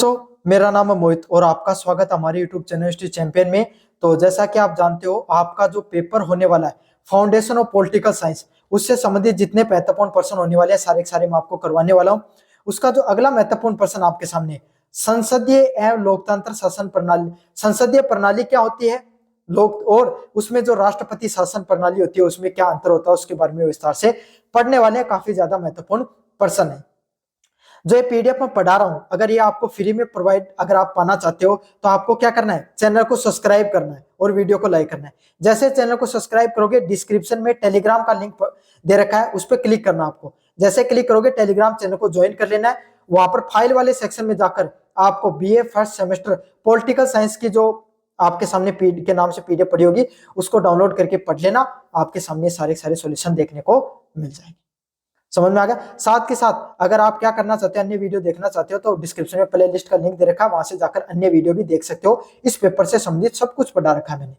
मेरा नाम है मोहित और आपका स्वागत है हमारे YouTube चैनल हिस्ट्री चैंपियन में। तो जैसा कि आप जानते हो, आपका जो पेपर होने वाला है फाउंडेशन ऑफ पॉलिटिकल साइंस, उससे संबंधित जितने महत्वपूर्ण प्रश्न होने वाले हैं सारे के सारे मैं आपको करवाने वाला हूं। उसका जो अगला महत्वपूर्ण प्रश्न आपके सामने, संसदीय एवं लोकतंत्र शासन प्रणाली। संसदीय प्रणाली क्या होती है, लोक और उसमें जो राष्ट्रपति शासन प्रणाली होती है उसमें क्या अंतर होता है, उसके बारे में विस्तार से पढ़ने वाले हैं। काफी ज्यादा महत्वपूर्ण प्रश्न है जो ये पीडीएफ में पढ़ा रहा हूं। अगर ये आपको फ्री में प्रोवाइड अगर आप पाना चाहते हो तो आपको क्या करना है, चैनल को सब्सक्राइब करना है और वीडियो को लाइक करना है। जैसे चैनल को सब्सक्राइब करोगे, डिस्क्रिप्शन में टेलीग्राम का लिंक दे रखा है, उस पर क्लिक करना आपको। जैसे क्लिक करोगे टेलीग्राम चैनल को ज्वाइन कर लेना है। वहां पर फाइल वाले सेक्शन में जाकर आपको BA first semester political science की जो आपके सामने पीडी के नाम से पीडीएफ पड़ी होगी उसको डाउनलोड करके पढ़ लेना। आपके सामने सारे सारे सॉल्यूशन देखने को मिल जाएंगे। समझ में आ गया। साथ के साथ अगर आप क्या करना चाहते हैं, अन्य वीडियो देखना चाहते हो तो डिस्क्रिप्शन में प्ले लिस्ट का लिंक दे रखा है, वहां से जाकर अन्य वीडियो भी देख सकते हो। इस पेपर से संबंधित सब कुछ पढ़ा रखा है मैंने।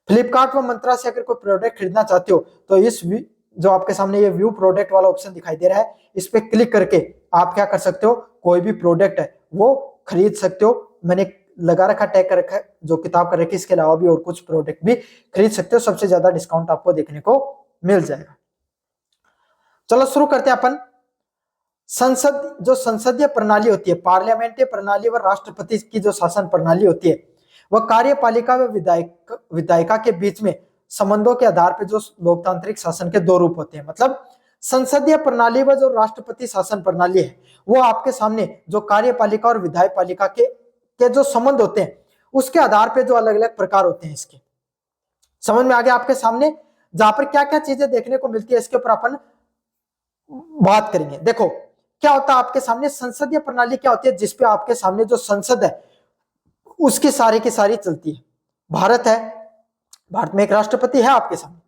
फ्लिपकार्ट व मंत्रा से अगर कोई प्रोडक्ट खरीदना चाहते हो तो इस जो आपके सामने ये व्यू प्रोडक्ट वाला ऑप्शन दिखाई दे रहा है, इस पे क्लिक करके आप क्या कर सकते हो, कोई भी प्रोडक्ट है वो खरीद सकते हो। मैंने लगा रखा, टैग कर रखा है, जो किताब कर रखी है, इसके अलावा भी और कुछ प्रोडक्ट भी खरीद सकते हो। सबसे ज्यादा डिस्काउंट आपको देखने को मिल जाएगा। चलो शुरू करते हैं अपन। संसद जो संसदीय प्रणाली होती है, पार्लियामेंट्री प्रणाली व राष्ट्रपति की जो शासन प्रणाली होती है, वह कार्यपालिका व विधायिका के बीच में संबंधों के आधार पर जो लोकतांत्रिक शासन के दो रूप होते हैं। मतलब संसदीय प्रणाली व जो राष्ट्रपति शासन प्रणाली है वो आपके सामने जो कार्यपालिका और विधायपालिका के जो संबंध होते हैं उसके आधार पर जो अलग अलग प्रकार होते हैं इसके। समझ में आ गया आपके सामने, जहां पर क्या क्या चीजें देखने को मिलती है इसके ऊपर अपन बात करेंगे। देखो क्या होता है आपके सामने, संसदीय प्रणाली क्या होती है, जिसपे आपके सामने जो संसद है उसकी सारी की सारी चलती है। भारत है, भारत में एक राष्ट्रपति है आपके सामने,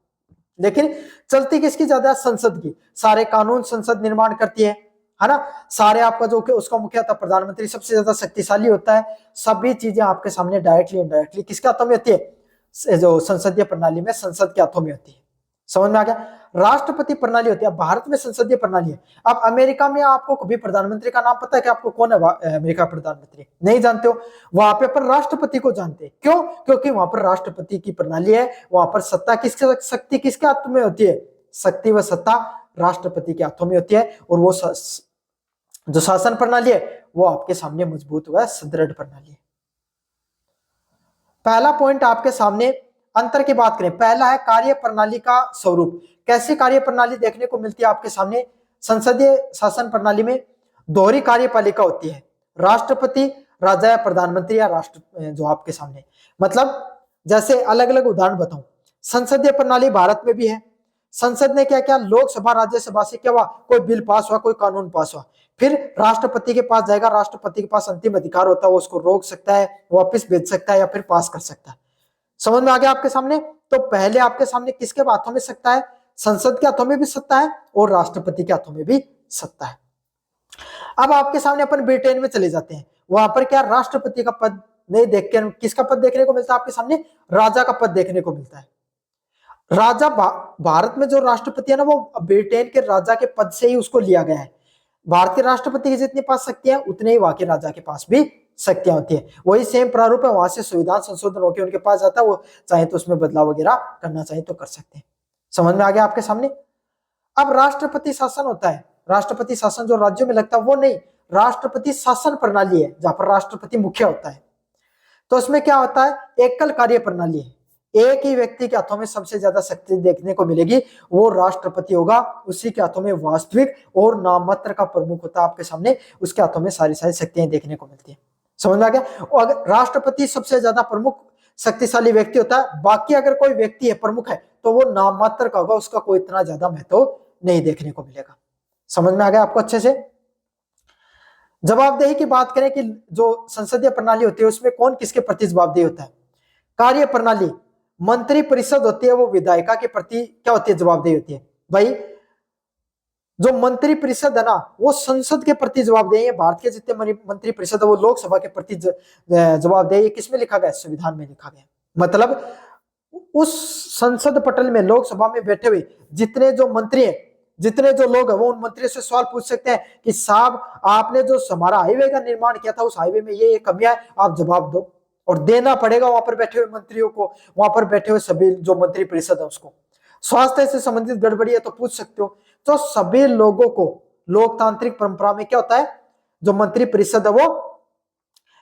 लेकिन चलती किसकी ज्यादा, संसद की। सारे कानून संसद निर्माण करती है ना। सारे आपका जो उसका मुखिया प्रधानमंत्री सबसे ज्यादा शक्तिशाली होता है। सभी चीजें आपके सामने डायरेक्टली इनडायरेक्टली किसके हाथों में होती है, जो संसदीय प्रणाली में संसद के हाथों में होती है। समझ में आ गया। राष्ट्रपति प्रणाली होती है, भारत में संसदीय प्रणाली है। अब अमेरिका में आपको कभी प्रधानमंत्री का नाम पता है कि आपको कौन है अमेरिका प्रधानमंत्री, नहीं जानते हो। वहां पे अपन राष्ट्रपति को जानते हैं, क्यों, क्योंकि वहां पर राष्ट्रपति की प्रणाली है। वहां पर सत्ता किसके, शक्ति किसके हाथ में होती है, शक्ति व सत्ता राष्ट्रपति के हाथों में होती है। और वो जो शासन प्रणाली है वो आपके सामने मजबूत हुआ सुदृढ़ प्रणाली है। पहला पॉइंट आपके सामने अंतर की बात करें, पहला है कार्य प्रणाली का स्वरूप। कैसी कार्य प्रणाली देखने को मिलती है आपके सामने, संसदीय शासन प्रणाली में दोहरी कार्यपालिका होती है, राष्ट्रपति, राजा या प्रधानमंत्री या राष्ट्र जो आपके सामने। मतलब जैसे अलग अलग उदाहरण बताऊं, संसदीय प्रणाली भारत में भी है। संसद ने क्या किया, लोकसभा राज्यसभा से क्या हुआ, कोई बिल पास हुआ, कोई कानून पास हुआ, फिर राष्ट्रपति के पास जाएगा। राष्ट्रपति के पास अंतिम अधिकार होता है, वो उसको रोक सकता है, वापस भेज सकता है या फिर पास कर सकता है। समझ में आ गया आपके सामने। तो पहले आपके सामने किसके हाथों में सत्ता है, संसद के हाथों में भी सत्ता है और राष्ट्रपति के हाथों में भी सत्ता है। अब आपके सामने अपन ब्रिटेन में चले जाते हैं, वहां पर क्या राष्ट्रपति का पद नहीं देख के किसका पद देखने को मिलता है आपके सामने, राजा का पद देखने को मिलता है। राजा भारत में जो राष्ट्रपति है ना, वो ब्रिटेन के राजा के पद से ही उसको लिया गया है। भारत के राष्ट्रपति की जितनी पास शक्तियां उतने ही वहां के राजा के पास भी शक्तियां होती है। वही सेम प्रारूप है, वहां से संविधान संशोधन होकर उनके पास जाता है, वो चाहे तो उसमें बदलाव वगैरह करना चाहे तो कर सकते हैं। समझ में आ गया आपके सामने। अब राष्ट्रपति शासन होता है, राष्ट्रपति शासन जो राज्यों में लगता है वो नहीं, राष्ट्रपति शासन प्रणाली है जहां पर राष्ट्रपति मुख्य होता है। तो उसमें क्या होता है, एकल कार्य प्रणाली है, एक ही व्यक्ति के हाथों में सबसे ज्यादा शक्ति देखने को मिलेगी, वो राष्ट्रपति होगा। उसी के हाथों में वास्तविक और नाममात्र का प्रमुख होता है आपके सामने, उसके हाथों में सारी सारी शक्तियां देखने को मिलती है। समझ में आ गया। और अगर राष्ट्रपति सबसे ज्यादा प्रमुख शक्तिशाली व्यक्ति होता है, बाकी अगर कोई व्यक्ति है प्रमुख है तो वो नाममात्र का होगा, उसका कोई इतना ज्यादा महत्व नहीं देखने को मिलेगा। समझ में आ गया आपको अच्छे से। जवाबदेही की बात करें कि जो संसदीय प्रणाली होती है उसमें कौन किसके प्रति जवाबदेही होता है। कार्य प्रणाली, मंत्री परिषद होती है वो विधायिका के प्रति क्या होती है, जवाबदेही होती है। भाई जो मंत्री परिषद है ना वो संसद के प्रति जवाबदेही है। भारत के जितने मंत्री परिषद है वो लोकसभा के प्रति जवाबदेही। किसमें लिखा गया, संविधान में लिखा गया। मतलब उस संसद पटल में लोकसभा में बैठे हुए जितने जो मंत्री हैं, जितने जो लोग हैं वो उन मंत्रियों से सवाल पूछ सकते हैं कि साहब आपने जो हमारा हाईवे का निर्माण किया था उस हाईवे में ये कमियां है, आप जवाब दो। और देना पड़ेगा वहां पर बैठे हुए मंत्रियों को, वहां पर बैठे हुए सभी जो मंत्री परिषद है उसको। स्वास्थ्य से संबंधित गड़बड़ी है तो पूछ सकते हो। तो सभी लोगों को लोकतांत्रिक परंपरा में क्या होता है, जो मंत्री परिषद है वो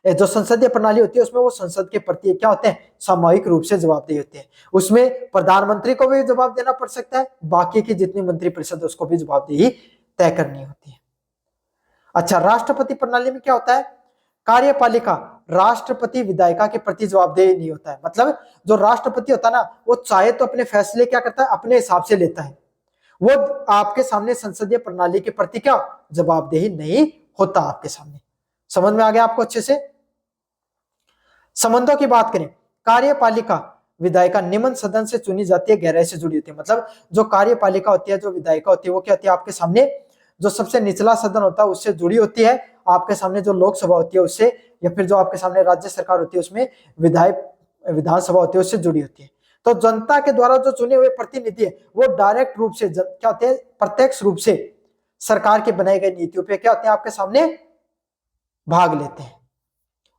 जो संसदीय प्रणाली होती है उसमें वो संसद के प्रति क्या होते हैं, सामूहिक रूप से जवाबदेही होते हैं। उसमें प्रधानमंत्री को भी जवाब देना पड़ सकता है, बाकी की जितनी मंत्री परिषद है उसको भी जवाबदेही तय करनी होती है। अच्छा, राष्ट्रपति प्रणाली में क्या होता है, कार्यपालिका राष्ट्रपति विधायिका के प्रति जवाबदेह नहीं होता है। मतलब जो राष्ट्रपति होता है ना, वो चाहे तो अपने फैसले क्या करता है, अपने हिसाब से लेता है, वो आपके सामने संसदीय प्रणाली के प्रति क्या जवाबदेही नहीं होता आपके सामने। समझ में आ गया आपको अच्छे से। संबंधों की बात करें, कार्यपालिका विधायिका निम्न सदन से चुनी जाती है, गहराई से जुड़ी होती है। मतलब जो कार्यपालिका होती है, जो विधायिका होती है, वो क्या होती है आपके सामने जो सबसे निचला सदन होता है उससे जुड़ी होती है, आपके सामने जो लोकसभा होती है उससे, या फिर जो आपके सामने राज्य सरकार होती है उसमें विधानसभा होती है उससे जुड़ी होती है। तो जनता के द्वारा जो चुने हुए प्रतिनिधि है वो डायरेक्ट रूप से क्या होते हैं, प्रत्यक्ष रूप से सरकार के बनाई गई नीतियों पे क्या होते हैं आपके सामने भाग लेते हैं।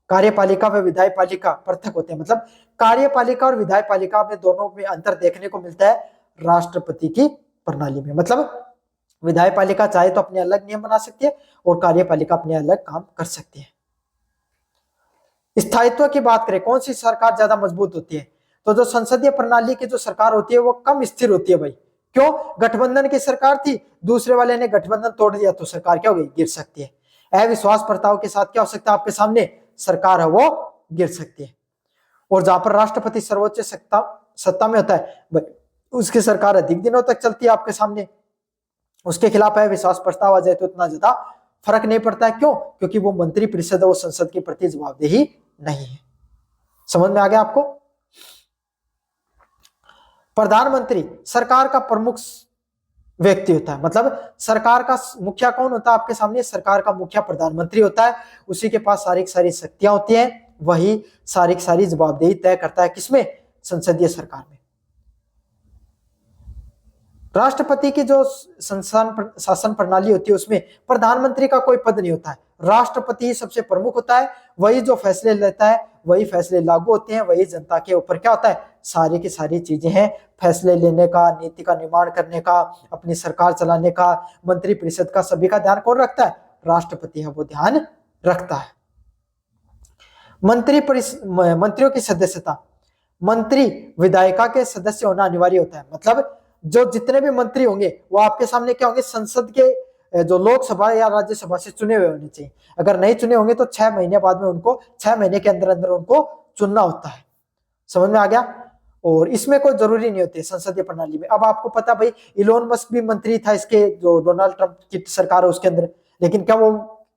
कार्यपालिका व विधायपालिका पृथक होते हैं। मतलब कार्यपालिका और विधायपालिका में दोनों में अंतर देखने को मिलता है राष्ट्रपति की प्रणाली में। मतलब विधायपालिका चाहे तो अपने अलग नियम बना सकती है और कार्यपालिका अपने अलग काम कर सकती है। स्थायित्व की बात करें, कौन सी सरकार ज्यादा मजबूत होती है, तो जो संसदीय प्रणाली की जो सरकार होती है वो कम स्थिर होती है भाई। क्यों, गठबंधन की सरकार थी, दूसरे वाले ने गठबंधन तोड़ दिया तो सरकार क्या हो गई, गिर सकती है। अविश्वास प्रस्ताव के साथ क्या हो सकता है आपके सामने, सरकार है वो गिर सकती है। और जहां पर राष्ट्रपति सर्वोच्च सत्ता में होता है उसकी सरकार अधिक दिनों तक चलती है आपके सामने। उसके खिलाफ अविश्वास प्रस्ताव आ जाए तो इतना ज्यादा फर्क नहीं पड़ता है। क्यों, क्योंकि वो मंत्री परिषद है, वो संसद के प्रति जवाबदेही नहीं है। समझ में आ गया आपको। प्रधानमंत्री सरकार का प्रमुख व्यक्ति होता है। मतलब सरकार का मुखिया कौन होता है आपके सामने, सरकार का मुखिया प्रधानमंत्री होता है। उसी के पास सारी शक्तियां होती हैं, वही सारी जवाबदेही तय करता है किसमें, संसदीय सरकार में। राष्ट्रपति की जो शासन प्रणाली होती है उसमें प्रधानमंत्री का कोई पद नहीं होता है, राष्ट्रपति ही सबसे प्रमुख होता है। वही जो फैसले लेता है वही फैसले लागू होते हैं, वही जनता के ऊपर क्या होता है, सारी की सारी चीजें हैं, फैसले लेने का, नीति का निर्माण करने का, अपनी सरकार चलाने का, मंत्री परिषद का, सभी का ध्यान कौन रखता है, राष्ट्रपति है वो ध्यान रखता है। मंत्रियों की सदस्यता, मंत्री विधायिका के सदस्य होना अनिवार्य होता है। मतलब जो जितने भी मंत्री होंगे वो आपके सामने क्या होंगे, संसद के जो लोकसभा या राज्यसभा से चुने हुए होने चाहिए। अगर नहीं चुने होंगे तो 6 महीने बाद में उनको 6 महीने के अंदर अंदर उनको चुनना होता है। समझ में आ गया। और इसमें कोई जरूरी नहीं होती संसदीय प्रणाली में। अब आपको पता भाई इलोन मस्क भी मंत्री था इसके जो डोनाल्ड ट्रंप की सरकार है उसके अंदर, लेकिन क्या वो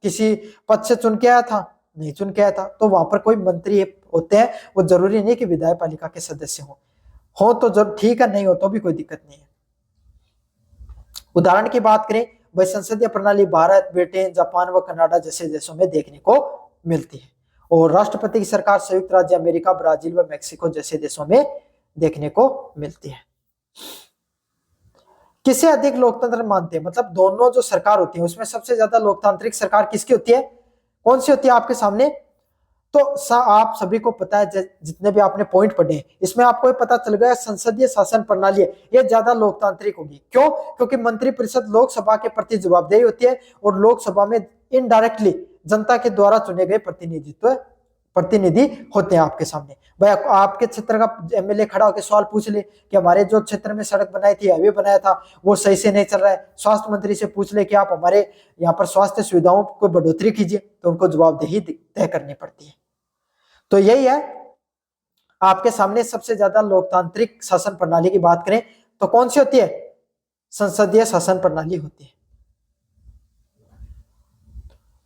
किसी पद से चुन के आया था, नहीं चुन के आया था। तो वहां पर कोई मंत्री होते हैं, वो जरूरी नहीं कि विधायपालिका के सदस्य हो तो जब ठीक है, नहीं हो तो भी कोई दिक्कत नहीं है। उदाहरण की बात करें भाई, संसदीय प्रणाली भारत, ब्रिटेन, जापान व कनाडा जैसे देशों में देखने को मिलती है। और राष्ट्रपति की सरकार संयुक्त राज्य अमेरिका, ब्राजील व मेक्सिको जैसे देशों में देखने को मिलती है। किसे अधिक लोकतंत्र मानते हैं, मतलब दोनों जो सरकार होती है उसमें सबसे ज्यादा लोकतांत्रिक सरकार किसकी होती है, कौन सी होती है आपके सामने। तो आप सभी को पता है, जितने भी आपने पॉइंट पढ़े इसमें आपको पता चल गया संसदीय शासन प्रणाली है ये ज्यादा लोकतांत्रिक होगी। क्यों, क्योंकि मंत्री परिषद लोकसभा के प्रति जवाबदेही होती है और लोकसभा में इनडायरेक्टली जनता के द्वारा चुने गए प्रतिनिधि होते हैं आपके सामने। भाई आपके क्षेत्र का एमएलए खड़ा होकर सवाल पूछ ले कि हमारे जो क्षेत्र में सड़क बनाई थी, हाईवे बनाया था, वो सही से नहीं चल रहा है। स्वास्थ्य मंत्री से पूछ ले कि आप हमारे यहाँ पर स्वास्थ्य सुविधाओं को बढ़ोतरी कीजिए, तो उनको जवाबदेही तय करनी पड़ती है। तो यही है आपके सामने सबसे ज्यादा लोकतांत्रिक शासन प्रणाली की बात करें तो कौन सी होती है, संसदीय शासन प्रणाली होती है।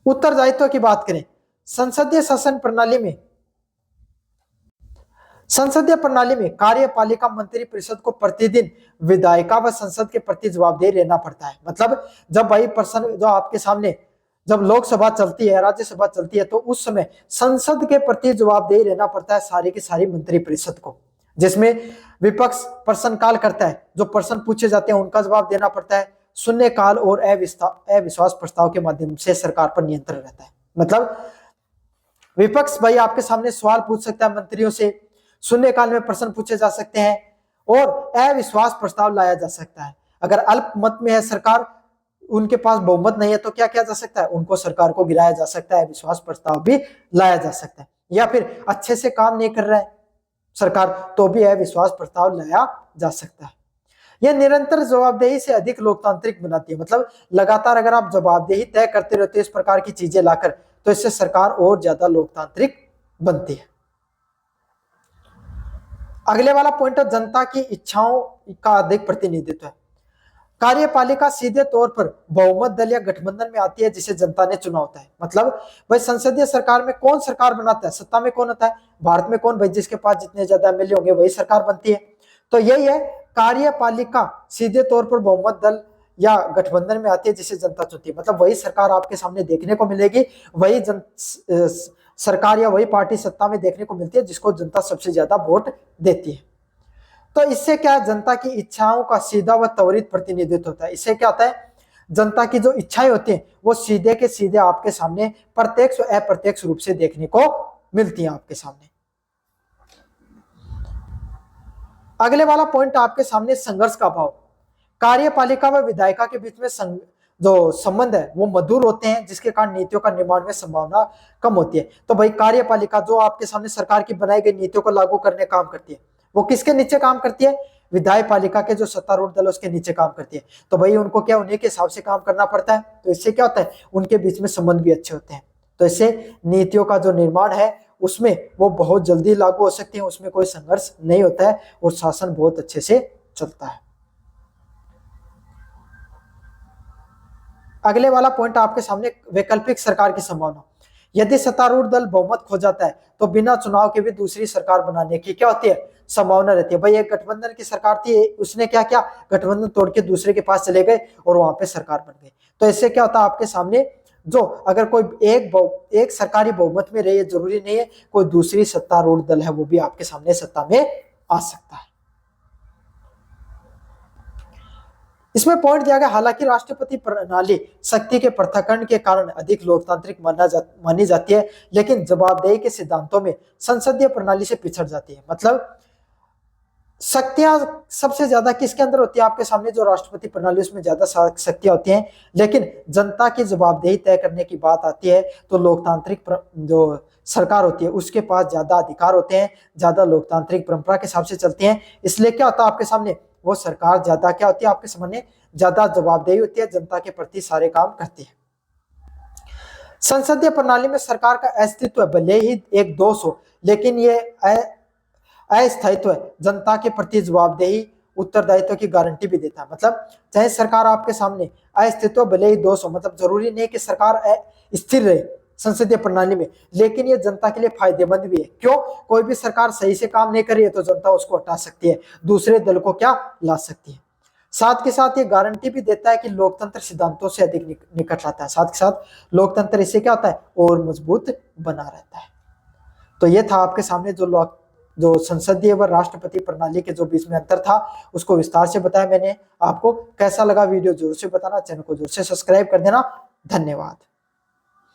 उत्तरदायित्व की बात करें, संसदीय प्रणाली में कार्यपालिका मंत्री परिषद को प्रतिदिन विधायिका व संसद के प्रति जवाबदेही रहना पड़ता है। मतलब जब भाई पर्सन जो आपके सामने जब लोकसभा चलती है, राज्यसभा चलती है, तो उस समय संसद के प्रति जवाबदेही रहना पड़ता है सारी की सारी मंत्री परिषद को, जिसमें विपक्ष प्रश्नकाल करता है, जो प्रश्न पूछे जाते हैं उनका जवाब देना पड़ता है, शून्यकाल और अविश्वास प्रस्ताव के माध्यम से सरकार पर नियंत्रण रहता है। मतलब विपक्ष भाई आपके सामने सवाल पूछ सकता है मंत्रियों से, शून्यकाल में प्रश्न पूछे जा सकते हैं और अविश्वास प्रस्ताव लाया जा सकता है। अगर अल्पमत में है सरकार, उनके पास बहुमत नहीं है, तो क्या किया जा सकता है, उनको सरकार को गिराया जा सकता है, अविश्वास प्रस्ताव भी लाया जा सकता है। या फिर अच्छे से काम नहीं कर रहा है सरकार, तो भी अविश्वास प्रस्ताव लाया जा सकता है। यह निरंतर जवाबदेही से अधिक लोकतांत्रिक बनाती है। मतलब लगातार अगर आप जवाबदेही तय करते रहते हो इस प्रकार की चीजें लाकर, तो इससे सरकार और ज्यादा लोकतांत्रिक बनती है। अगले वाला पॉइंट है जनता की इच्छाओं का अधिक प्रतिनिधित्व है। कार्यपालिका सीधे तौर पर बहुमत दल या गठबंधन में आती है जिसे जनता ने चुना होता है। मतलब भाई संसदीय सरकार में कौन सरकार बनाता है, सत्ता में कौन होता है, भारत में कौन, भाई जिसके पास जितने ज्यादा एमएलए होंगे वही सरकार बनती है। तो यही है, कार्यपालिका सीधे तौर पर बहुमत दल या गठबंधन में आती है जिसे जनता चुनती है। मतलब वही सरकार आपके सामने देखने को मिलेगी, वही सरकार या वही पार्टी सत्ता में देखने को मिलती है जिसको जनता सबसे ज्यादा वोट देती है। तो इससे क्या है, जनता की इच्छाओं का सीधा व त्वरित प्रतिनिधित्व होता है। इससे क्या होता है, जनता की जो इच्छाएं होती हैं वो सीधे के सीधे आपके सामने प्रत्यक्ष व अप्रत्यक्ष रूप से देखने को मिलती हैं आपके सामने। अगले वाला पॉइंट आपके सामने संघर्ष का अभाव। कार्यपालिका व विधायिका के बीच में जो संबंध है वो मधुर होते हैं, जिसके कारण नीतियों का निर्माण में संभावना कम होती है। तो भाई कार्यपालिका जो आपके सामने सरकार की बनाई गई नीतियों को लागू करने काम करती है, वो किसके नीचे काम करती है, विधायपालिका के जो सत्तारूढ़ दल उसके नीचे काम करती है। तो भाई उनको क्या, उन्हीं के हिसाब से काम करना पड़ता है। तो इससे क्या होता है, उनके बीच में संबंध भी अच्छे होते हैं। तो इससे नीतियों का जो निर्माण है उसमें वो बहुत जल्दी लागू हो सकती है, उसमें कोई संघर्ष नहीं होता है और शासन बहुत अच्छे से चलता है। अगले वाला पॉइंट आपके सामने वैकल्पिक सरकार की संभावना। यदि सत्तारूढ़ दल बहुमत खो जाता है तो बिना चुनाव के भी दूसरी सरकार बनाने की क्या होती है, संभावना रहती है। भाई एक गठबंधन की सरकार थी, उसने क्या किया, गठबंधन तोड़ के दूसरे के पास चले गए और वहां पे सरकार बन गई। तो इससे क्या होता है आपके सामने, जो अगर कोई एक सरकारी बहुमत में रहे, जरूरी नहीं है कोई दूसरी सत्तारूढ़ दल है वो भी आपके सामने सत्ता में आ सकता है। इसमें पॉइंट दिया गया, हालांकि राष्ट्रपति प्रणाली शक्ति के पृथक्करण के कारण अधिक लोकतांत्रिक मानी जाती है, लेकिन जवाबदेही के सिद्धांतों में संसदीय प्रणाली से पिछड़ जाती है। मतलब शक्तियां सबसे ज्यादा किसके अंदर होती है, आपके सामने जो राष्ट्रपति प्रणाली उसमें ज्यादा शक्तियां होती हैं, लेकिन जनता की जवाबदेही तय करने की बात आती है तो लोकतांत्रिक जो सरकार होती है उसके पास ज्यादा अधिकार होते हैं, ज्यादा लोकतांत्रिक परंपरा के हिसाब से चलते हैं। इसलिए क्या होता है आपके सामने, वो सरकार ज्यादा क्या होती है आपके सामने, ज्यादा जवाबदेही होती है, जनता के प्रति सारे काम करती है। संसदीय प्रणाली में सरकार का अस्तित्व भले ही एक दोष हो, लेकिन ये अस्थायित्व जनता के प्रति जवाबदेही उत्तरदायित्व की गारंटी भी देता है। मतलब चाहे सरकार आपके सामने अस्तित्व भले ही दोष हो, मतलब जरूरी नहीं कि सरकार स्थिर रहे संसदीय प्रणाली में, लेकिन ये जनता के लिए फायदेमंद भी है। क्यों, कोई भी सरकार सही से काम नहीं कर रही है तो जनता उसको हटा सकती है, दूसरे दल को क्या ला सकती है। साथ के साथ ये गारंटी भी देता है कि लोकतंत्र सिद्धांतों से अधिक निकट रहता है। साथ के साथ लोकतंत्र इससे क्या होता है, और मजबूत बना रहता है। तो ये था आपके सामने जो संसदीय व राष्ट्रपति प्रणाली के जो बीच में अंतर था उसको विस्तार से बताया मैंने। आपको कैसा लगा वीडियो जरूर से बताना, चैनल को जरूर से सब्सक्राइब कर देना। धन्यवाद।